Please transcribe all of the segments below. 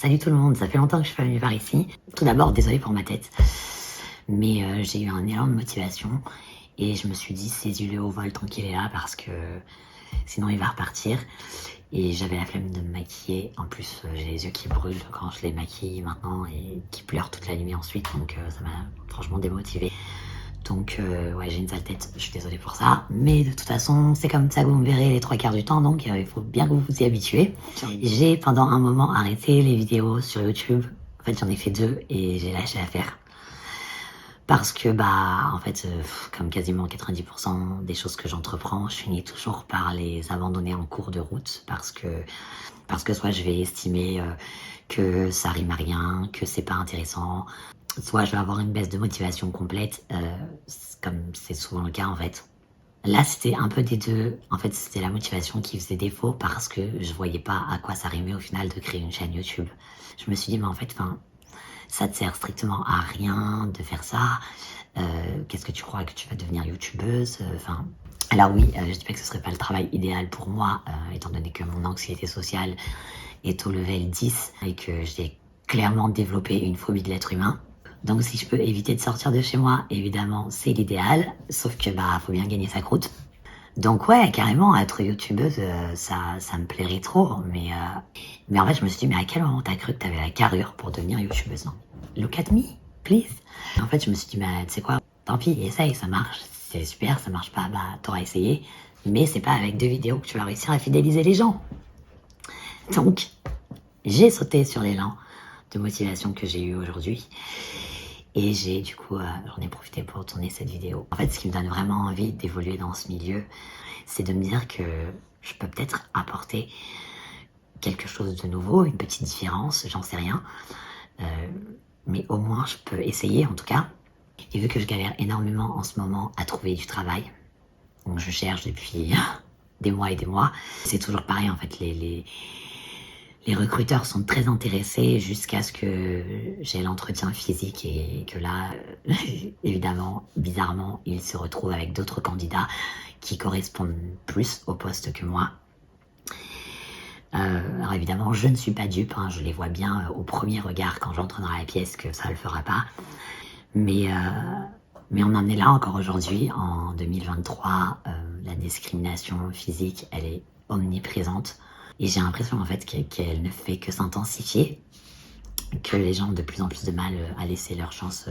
Salut tout le monde, ça fait longtemps que je suis pas venue par ici. Tout d'abord, désolée pour ma tête, mais j'ai eu un élan de motivation et je me suis dit saisis-le au vol tant qu'il est là parce que sinon il va repartir. Et j'avais la flemme de me maquiller. En plus, j'ai les yeux qui brûlent quand je les maquille maintenant et qui pleurent toute la nuit ensuite, donc ça m'a franchement démotivée. Donc ouais, j'ai une sale tête, je suis désolée pour ça. Mais de toute façon, c'est comme ça que vous me verrez les 3 quarts du temps, donc il faut bien que vous vous y habituez. J'ai pendant un moment arrêté les vidéos sur YouTube. En fait, j'en ai fait 2 et j'ai lâché l'affaire. Parce que en fait, comme quasiment 90% des choses que j'entreprends, je finis toujours par les abandonner en cours de route parce que soit je vais estimer que ça rime à rien, que c'est pas intéressant, soit je vais avoir une baisse de motivation complète, comme c'est souvent le cas en fait. Là, c'était un peu des deux. En fait, c'était la motivation qui faisait défaut parce que je voyais pas à quoi ça rimait au final de créer une chaîne YouTube. Je me suis dit, mais en fait, ça te sert strictement à rien de faire ça. Qu'est-ce que tu crois que tu vas devenir youtubeuse? Alors oui, je dis pas que ce serait pas le travail idéal pour moi, étant donné que mon anxiété sociale est au level 10 et que j'ai clairement développé une phobie de l'être humain. Donc si je peux éviter de sortir de chez moi, évidemment, c'est l'idéal. Sauf que faut bien gagner sa croûte. Donc ouais, carrément, être youtubeuse, ça me plairait trop. Mais en fait, je me suis dit, mais à quel moment t'as cru que t'avais la carrure pour devenir youtubeuse, non? Look at me, please. En fait, je me suis dit, tu sais quoi, tant pis, essaye, ça marche, c'est super, ça marche pas, t'auras essayé. Mais c'est pas avec 2 vidéos que tu vas réussir à fidéliser les gens. Donc, j'ai sauté sur l'élan de motivation que j'ai eu aujourd'hui. Et du coup, j'en ai profité pour tourner cette vidéo. En fait, ce qui me donne vraiment envie d'évoluer dans ce milieu, c'est de me dire que je peux peut-être apporter quelque chose de nouveau, une petite différence, j'en sais rien. Mais au moins, je peux essayer en tout cas. Et vu que je galère énormément en ce moment à trouver du travail, donc je cherche depuis des mois et des mois, c'est toujours pareil en fait, les recruteurs sont très intéressés jusqu'à ce que j'ai l'entretien physique et que là, évidemment, bizarrement, ils se retrouvent avec d'autres candidats qui correspondent plus au poste que moi. Alors évidemment, je ne suis pas dupe, je les vois bien au premier regard quand j'entre dans la pièce que ça ne le fera pas. Mais on en est là encore aujourd'hui, en 2023, la discrimination physique, elle est omniprésente. Et j'ai l'impression en fait qu'elle ne fait que s'intensifier, que les gens ont de plus en plus de mal à laisser leur chance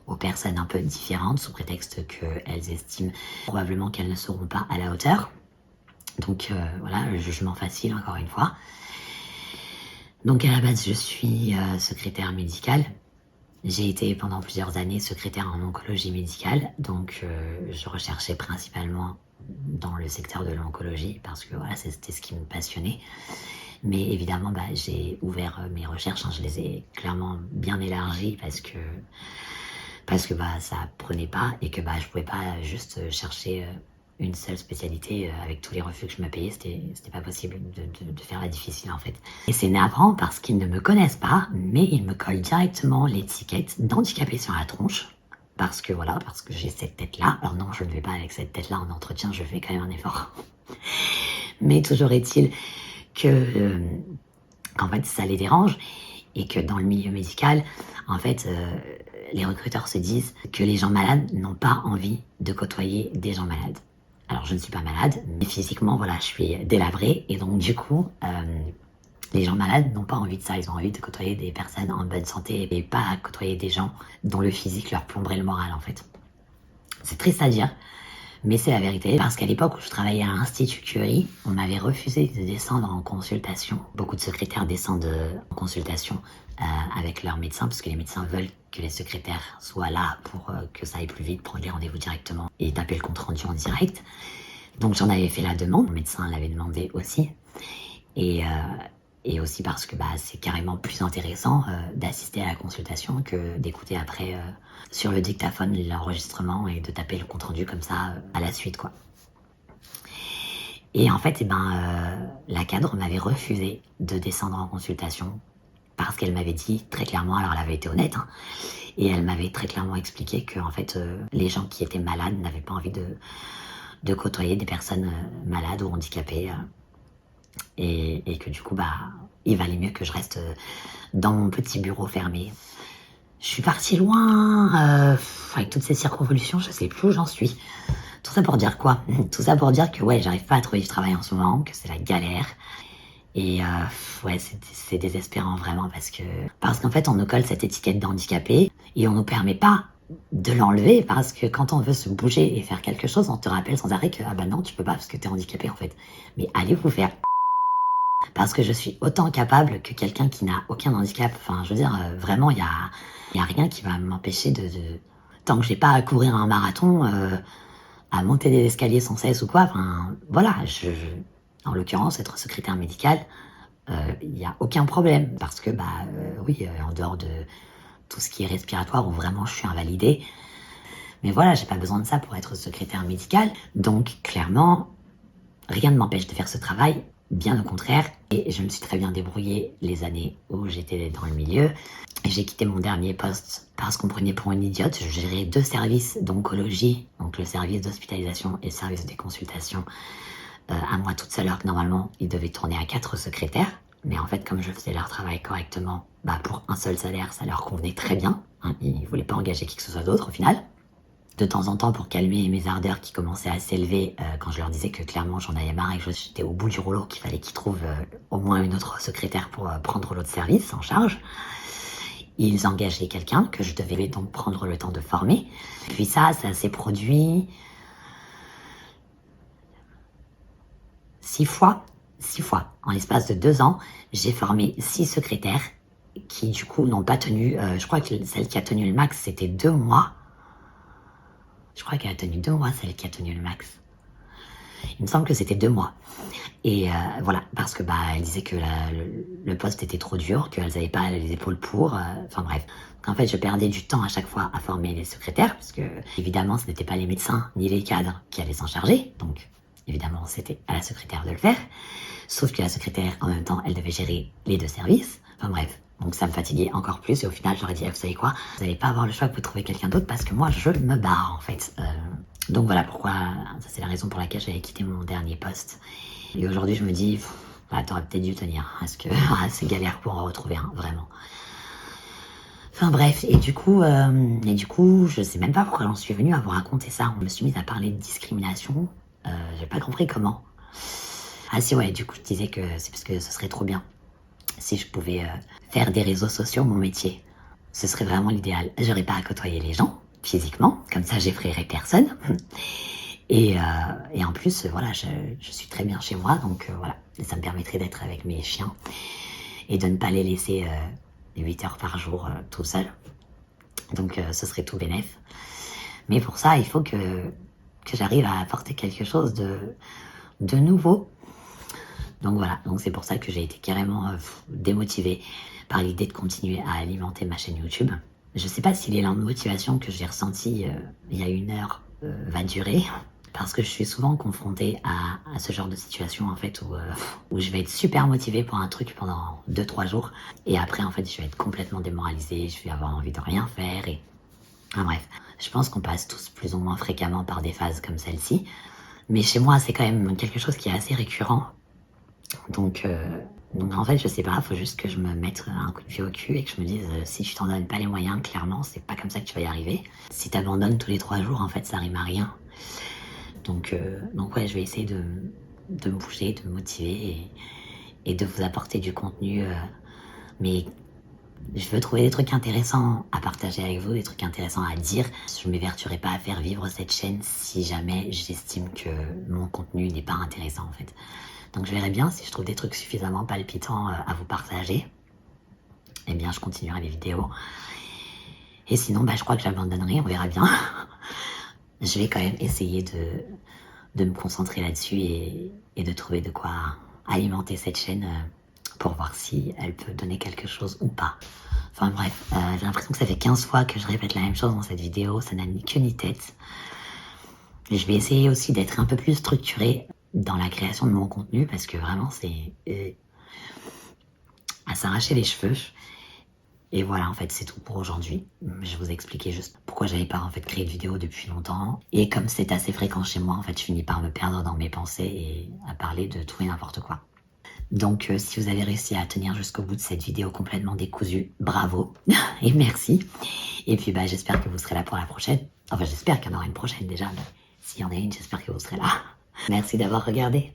aux personnes un peu différentes, sous prétexte qu'elles estiment probablement qu'elles ne seront pas à la hauteur. Donc voilà, le jugement facile encore une fois. Donc à la base, je suis secrétaire médicale. J'ai été pendant plusieurs années secrétaire en oncologie médicale, donc je recherchais principalement dans le secteur de l'oncologie parce que voilà, c'était ce qui me passionnait. Mais évidemment, j'ai ouvert mes recherches, je les ai clairement bien élargies parce que ça prenait pas et que je pouvais pas juste chercher une seule spécialité avec tous les refus que je me payais, c'était pas possible de faire la difficile en fait. Et c'est navrant parce qu'ils ne me connaissent pas, mais ils me collent directement l'étiquette d'handicapé sur la tronche. Parce que j'ai cette tête-là. Alors non, je ne vais pas avec cette tête-là en entretien, je fais quand même un effort. Mais toujours est-il qu'en fait, ça les dérange et que dans le milieu médical, en fait, les recruteurs se disent que les gens malades n'ont pas envie de côtoyer des gens malades. Alors, je ne suis pas malade, mais physiquement, voilà, je suis délabrée et donc du coup, les gens malades n'ont pas envie de ça, ils ont envie de côtoyer des personnes en bonne santé et pas côtoyer des gens dont le physique leur plomberait le moral en fait. C'est triste à dire, mais c'est la vérité, parce qu'à l'époque où je travaillais à l'Institut Curie, on m'avait refusé de descendre en consultation. Beaucoup de secrétaires descendent en consultation avec leurs médecins, parce que les médecins veulent que les secrétaires soient là pour que ça aille plus vite, prendre les rendez-vous directement et taper le compte rendu en direct. Donc j'en avais fait la demande, mon médecin l'avait demandé aussi. Et aussi parce que c'est carrément plus intéressant d'assister à la consultation que d'écouter après sur le dictaphone l'enregistrement et de taper le compte rendu comme ça à la suite quoi. Et en fait, la cadre m'avait refusé de descendre en consultation parce qu'elle m'avait dit très clairement, alors elle avait été honnête, et elle m'avait très clairement expliqué que en fait, les gens qui étaient malades n'avaient pas envie de côtoyer des personnes malades ou handicapées. et que du coup, il valait mieux que je reste dans mon petit bureau fermé. Je suis partie loin, avec toutes ces circonvolutions, je sais plus où j'en suis. Tout ça pour dire quoi? Tout ça pour dire que ouais, j'arrive pas à trouver du travail en ce moment, que c'est la galère. Et ouais, c'est désespérant vraiment parce qu'en fait, on nous colle cette étiquette d'handicapé et on nous permet pas de l'enlever parce que quand on veut se bouger et faire quelque chose, on te rappelle sans arrêt que ah bah non, tu peux pas parce que t'es handicapé en fait. Mais allez vous faire parce que je suis autant capable que quelqu'un qui n'a aucun handicap. Enfin, je veux dire, vraiment, y a rien qui va m'empêcher tant que j'ai pas à courir un marathon, à monter des escaliers sans cesse ou quoi. Enfin, voilà, en l'occurrence, être secrétaire médical, il n'y a aucun problème parce que, oui, en dehors de tout ce qui est respiratoire où vraiment je suis invalidée, mais voilà, j'ai pas besoin de ça pour être secrétaire médical. Donc, clairement, rien ne m'empêche de faire ce travail, bien au contraire. Et je me suis très bien débrouillée les années où j'étais dans le milieu. J'ai quitté mon dernier poste parce qu'on prenait pour une idiote. Je gérais 2 services d'oncologie, donc le service d'hospitalisation et le service des consultations, à moi toute seule, alors que normalement, ils devaient tourner à 4 secrétaires. Mais en fait, comme je faisais leur travail correctement, pour un seul salaire, ça leur convenait très bien. Hein, ils ne voulaient pas engager qui que ce soit d'autre au final. De temps en temps, pour calmer mes ardeurs qui commençaient à s'élever, quand je leur disais que clairement j'en avais marre et que j'étais au bout du rouleau, qu'il fallait qu'ils trouvent au moins une autre secrétaire pour prendre l'autre service en charge, ils engageaient quelqu'un que je devais donc prendre le temps de former. Puis ça s'est produit 6 fois. 6 fois. En l'espace de 2 ans, j'ai formé 6 secrétaires qui du coup n'ont pas tenu, je crois que celle qui a tenu le max c'était 2 mois. Je crois qu'elle a tenu 2 mois, celle qui a tenu le max. Il me semble que c'était 2 mois. Et voilà, parce que elle disait que le poste était trop dur, qu'elles n'avaient pas les épaules pour. Enfin bref. En fait, je perdais du temps à chaque fois à former les secrétaires, parce que évidemment, ce n'étaient pas les médecins ni les cadres qui allaient s'en charger. Donc évidemment, c'était à la secrétaire de le faire. Sauf que la secrétaire, en même temps, elle devait gérer les 2 services. Enfin bref. Donc ça me fatiguait encore plus et au final j'aurais dit vous savez quoi, vous n'allez pas avoir le choix, vous pouvez trouver quelqu'un d'autre parce que moi je me barre en fait. Donc voilà pourquoi, ça c'est la raison pour laquelle j'avais quitté mon dernier poste. Et aujourd'hui je me dis, t'aurais peut-être dû tenir, parce que c'est galère pour en retrouver un, vraiment. Enfin bref, et du coup, je sais même pas pourquoi j'en suis venue à vous raconter ça. On me suis mise à parler de discrimination, j'ai pas compris comment. Ah si ouais, du coup je disais que c'est parce que ce serait trop bien si je pouvais faire des réseaux sociaux mon métier. Ce serait vraiment l'idéal. J'aurais pas à côtoyer les gens physiquement, comme ça j'effraierais personne. Et en plus, voilà, je suis très bien chez moi, donc voilà, ça me permettrait d'être avec mes chiens et de ne pas les laisser 8 heures par jour tout seuls. Donc ce serait tout bénef. Mais pour ça, il faut que j'arrive à apporter quelque chose de nouveau. Donc voilà, donc c'est pour ça que j'ai été carrément démotivée par l'idée de continuer à alimenter ma chaîne YouTube. Je sais pas si l'élan de motivation que j'ai ressenti il y a 1 heure va durer, parce que je suis souvent confrontée à ce genre de situation en fait où je vais être super motivée pour un truc pendant 2-3 jours et après en fait je vais être complètement démoralisée, je vais avoir envie de rien faire et enfin, bref, je pense qu'on passe tous plus ou moins fréquemment par des phases comme celle-ci, mais chez moi c'est quand même quelque chose qui est assez récurrent. Donc en fait, je sais pas, faut juste que je me mette un coup de pied au cul et que je me dise si tu t'en donnes pas les moyens, clairement, c'est pas comme ça que tu vas y arriver. Si t'abandonnes tous les 3 jours, en fait, ça rime à rien. Donc ouais, je vais essayer de me bouger, de me motiver et de vous apporter du contenu. Mais je veux trouver des trucs intéressants à partager avec vous, des trucs intéressants à dire. Je ne m'évertuerai pas à faire vivre cette chaîne si jamais j'estime que mon contenu n'est pas intéressant, en fait. Donc je verrai bien si je trouve des trucs suffisamment palpitants à vous partager. Eh bien, je continuerai les vidéos. Et sinon, je crois que j'abandonnerai, on verra bien. Je vais quand même essayer de me concentrer là-dessus et de trouver de quoi alimenter cette chaîne pour voir si elle peut donner quelque chose ou pas. Enfin bref, j'ai l'impression que ça fait 15 fois que je répète la même chose dans cette vidéo, ça n'a ni queue ni tête. Et je vais essayer aussi d'être un peu plus structurée dans la création de mon contenu parce que vraiment c'est à s'arracher les cheveux. Et voilà, en fait, c'est tout pour aujourd'hui. Je vous ai expliqué juste pourquoi j'avais pas en fait créé de vidéo depuis longtemps. Et comme c'est assez fréquent chez moi, en fait, je finis par me perdre dans mes pensées et à parler de tout et n'importe quoi. Donc si vous avez réussi à tenir jusqu'au bout de cette vidéo complètement décousue, bravo et merci. Et puis j'espère que vous serez là pour la prochaine. Enfin j'espère qu'il y en aura une prochaine déjà, mais s'il y en a une, j'espère que vous serez là. Merci d'avoir regardé.